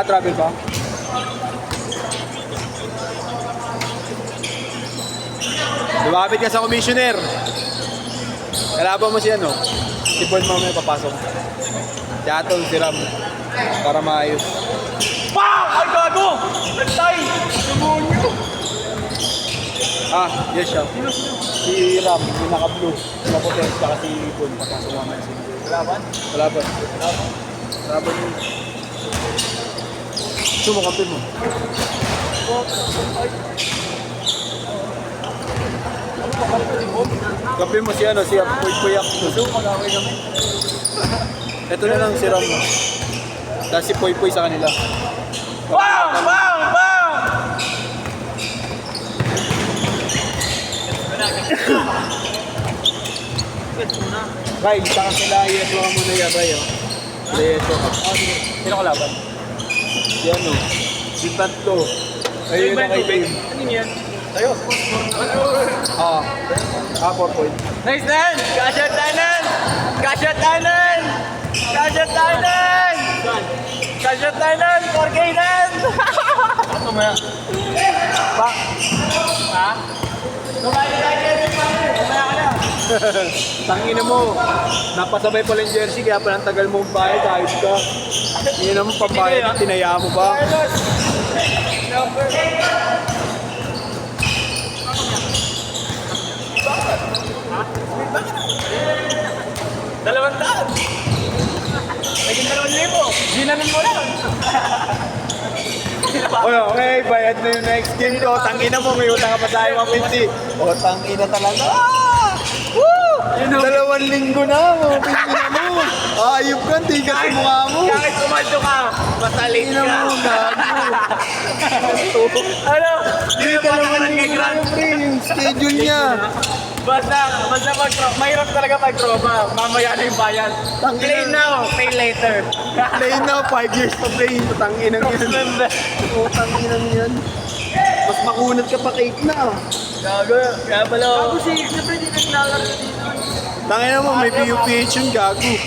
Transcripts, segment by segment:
Travel ba? Lumapit ka sa commissioner. Kalaban mo si ano? Si Bon mamaya papasok. Si Atol, si Ram. Para maayos. Wow! Ay, gago! Nagtay! Demonyo! Yes siya. Si Ram, yung naka-blue. Maputi, saka si Bon. Papasok mamaya si Laban? Kalaban. Kalaban yun. Sumakapin mo. Kape mo si ano, si Poy-Poyak. Mag-away kami. Ito na lang si Ram. Tapos si Poy-Poy sa kanila. Wow! Wow! Wow! Ray, saka sila Yeso mo na yan, Ray. Yeso ka. Sino kalaban? Si ano, si Tatlo. Ayun na kay Babe. Ano yan? Tayo. 4 point. Nice man! Kasha Tanan! Kasha Tanan! Kasha Tanan! Kasha Tanan! 4K nan! Ano mo yan? Pa! Ha? Kumali ka dyan! Kumaya ka na! Tangina mo, napasabay pala yung jersey kaya pala ang tagal mong bayad, ayos ka. Yun naman pambayad, tinaya mo ba? Number 200! Naging 2,000! Ginanon mo lang! Okay, bayad na yung next game ko. Tangina mo, may utang ka pa tayo 150. Tangina talaga. Woo! 2 linggo na, pingin mo. Ayop ka, tigas sa mukha mo. Kahit kumaldo ka, masaling Tingnan ka! mo, gago. Ano? Hindi ka naman kay Grand Prix, yung schedule niya. Basta mahirap talaga pag-tropa. Mamaya na yung bayan. Play now, pay later. Play now, 5 years to play. Tangina yan. Tangina yan. Mas makunat ka pa cake na. Gago, kaya pala. Gago si siyempre di naglalaro dito. Tangina mo, may PUPH yung gago.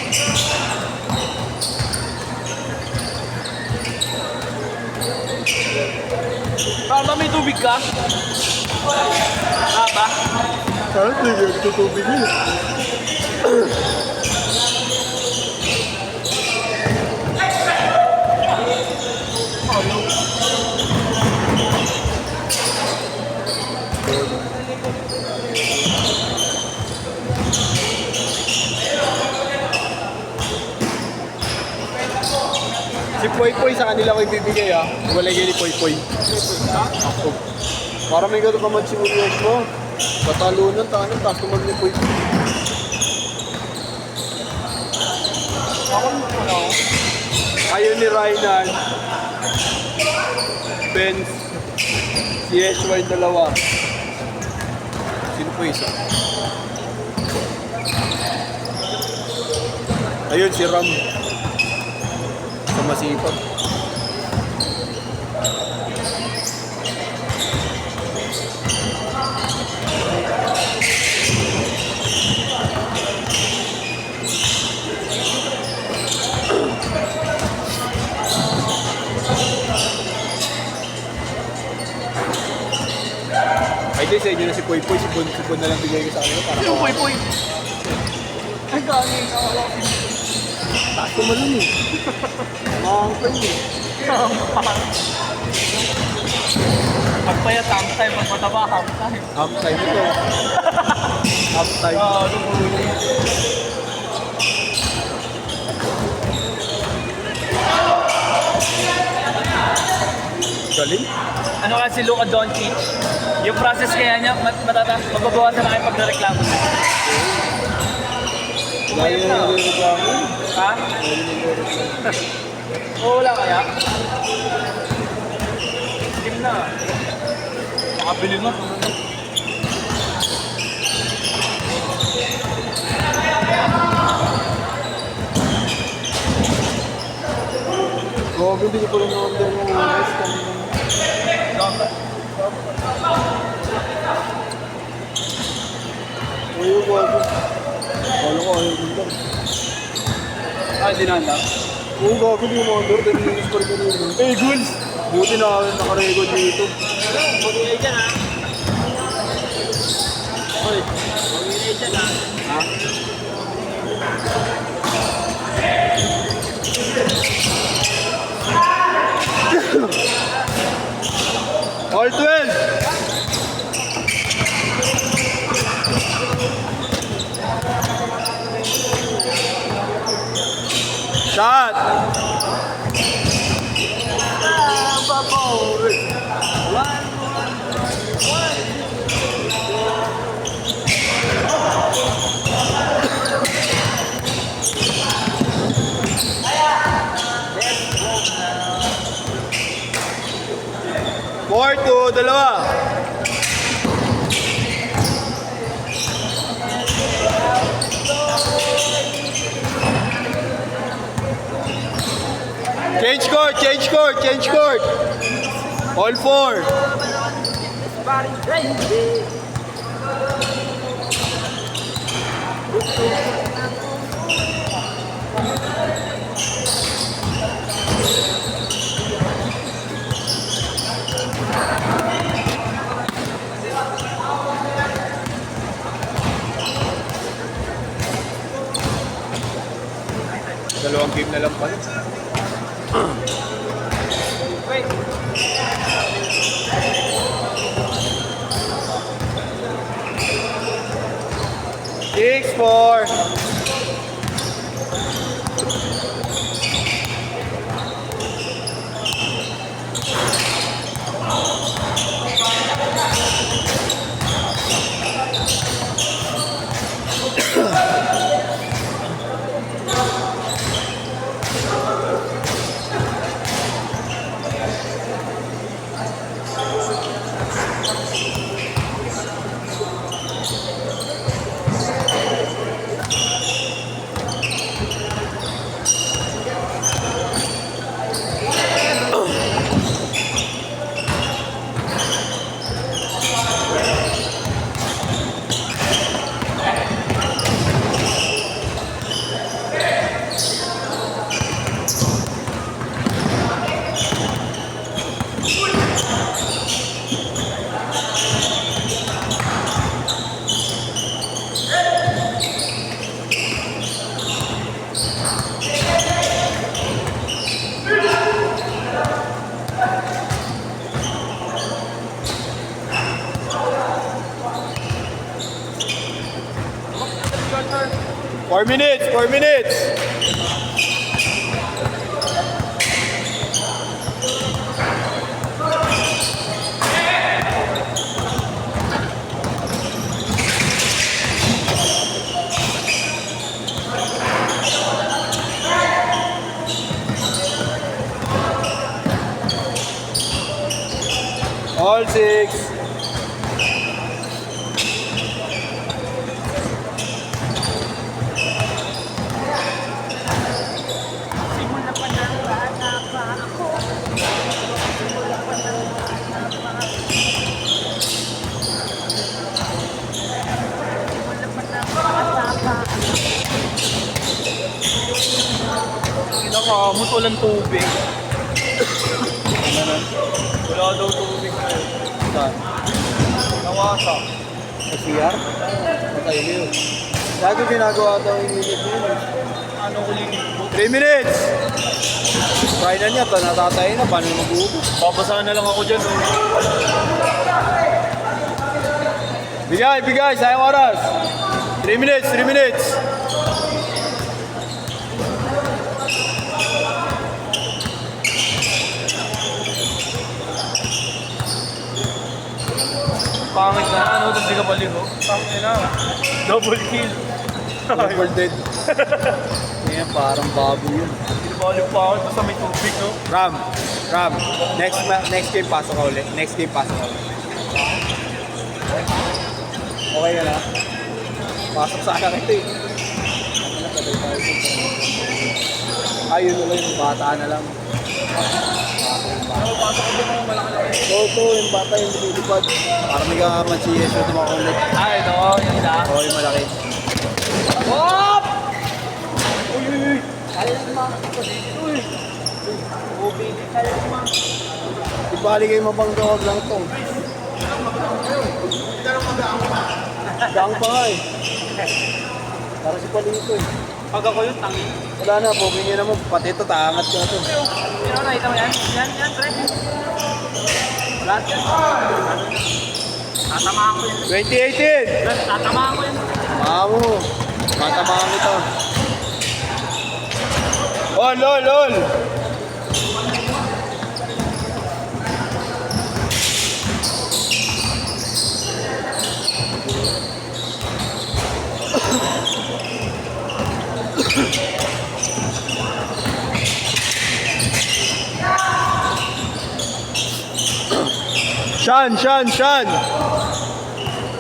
Ba, may tubig ka? Ba? Parang tutubig yun. Si Poy Poy sa kanila ko ibibigay Wala kayo ni Poy Poy. Ako. Para may gano'n ka man si Williams mo. Patalunan, tanong, tapos tumag ni Poy Poy. Ayaw ni Ryan. Benz. Si SY dalawa. Sino po isa? Ayun, si Ram. Sa masipag. Ay, di sa inyo na si Poy Poy. Si Bon na lang bigay ko sa kanila. Para Yung puy-puy. Ay, gani. taas ko man eh. Makakapin eh. Pagpaya time time, pag mataba half time. Half time ito. Half time. Galing. Ano kasi Luka Doncic? Yung process kaya niya, mababawasan na kayo pag nareklamo. Lalo na nagreklamo. Ha? Oo, wala kaya? Team na. Makabili mo. Gogo, hindi ko lang na-order ng rice kanina. Uy, gogo. Kala ko ayaw din lang. Ay, dinanda. Oo, gago di mo under. 10 minutes pa rin kanina. Hey, goals! Buti na nakarecord dito. Mag-iingay dyan, ha? Hoy, mag-iingay dyan, ha? Ha? All 12! Shot! Four to dalawa. Change court, change court, change court. All four. Dalawang game na lang pala. Six, four. Four minutes, 4 minutes. All six. Nakamot, walang tubig. Wala daw tubig ngayon. Saan? Nawasak. Sa CR? Patay mo yun. Lagi ginagawa daw yung unit mo yun. Ano ulitin mo? 3 minutes! Try na niya, natatay na, paano mag-uubos? Babasahan na lang ako dyan. Oh. Bigay, bigay, sayang oras! 3 minutes, 3 minutes! Pangit na ano, tapos di ka paligo. Pangit na. Double kill. Double dead. Ngayon, parang baboy yun. Pinabalik pa ako, basta may tubig, no? Ram, Ram, next game pasok ka ulit. Next game pasok ka ulit. Okay ka na? Pasok sa akin ito eh. Ayun na lang, yung bata na lang. Pasok ko din mga malaki-laki. Ito, yung bata yung lumilipad. Parang may kakaman si Yeso tumakulit. Ah, ito, yung isa. Oo, yung malaki. Hop! Uy, uy, uy. Ibali kayo mabanggawag lang to. Gang pa nga eh. Para si Palito eh. Pag ako yun, tangi. Wala na, bugin nyo naman. Pati ito, taangat ko na to. Pero nakita mo yan? Yan, pre. Lahat yan. Tatamaan ko yan. 2018! Tatamaan ko yan. Mamo, matamaan ito. Oh, lol, lol! Sean, Sean, Sean!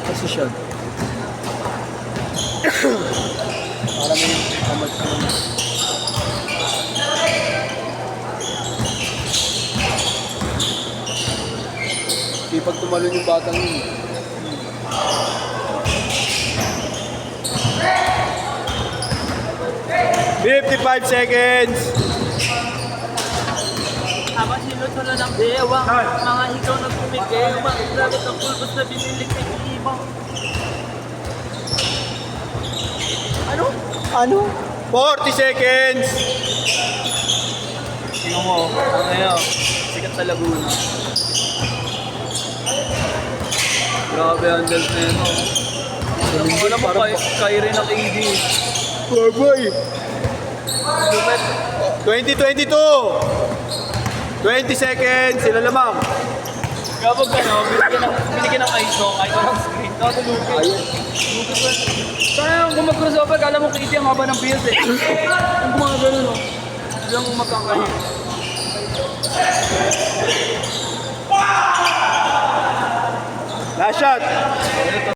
Kasi Sean. Para may kamag sa mga. Di pag tumalon yung batang yun. 55 seconds! Habang sinusunod ng bewang, mga ikaw nagpumigewang, grabe ang pulbos na binilig kay ibang. Ano? Ano? 40 seconds! Tingnan mo, ano yun? Sikat sa Laguna. Grabe ang dals na yun. Ano naman kay rin ang AD. Oh boy! Lupet. 2022! 20 seconds! Sila lamang! Kapag binigyan ng ISO, kahit walang screen, kakulupit. Ayun. Sana kung mag-crossover, kala mo KT ang haba ng build eh. Kung gumagano no, bilang magkakahin. Last shot!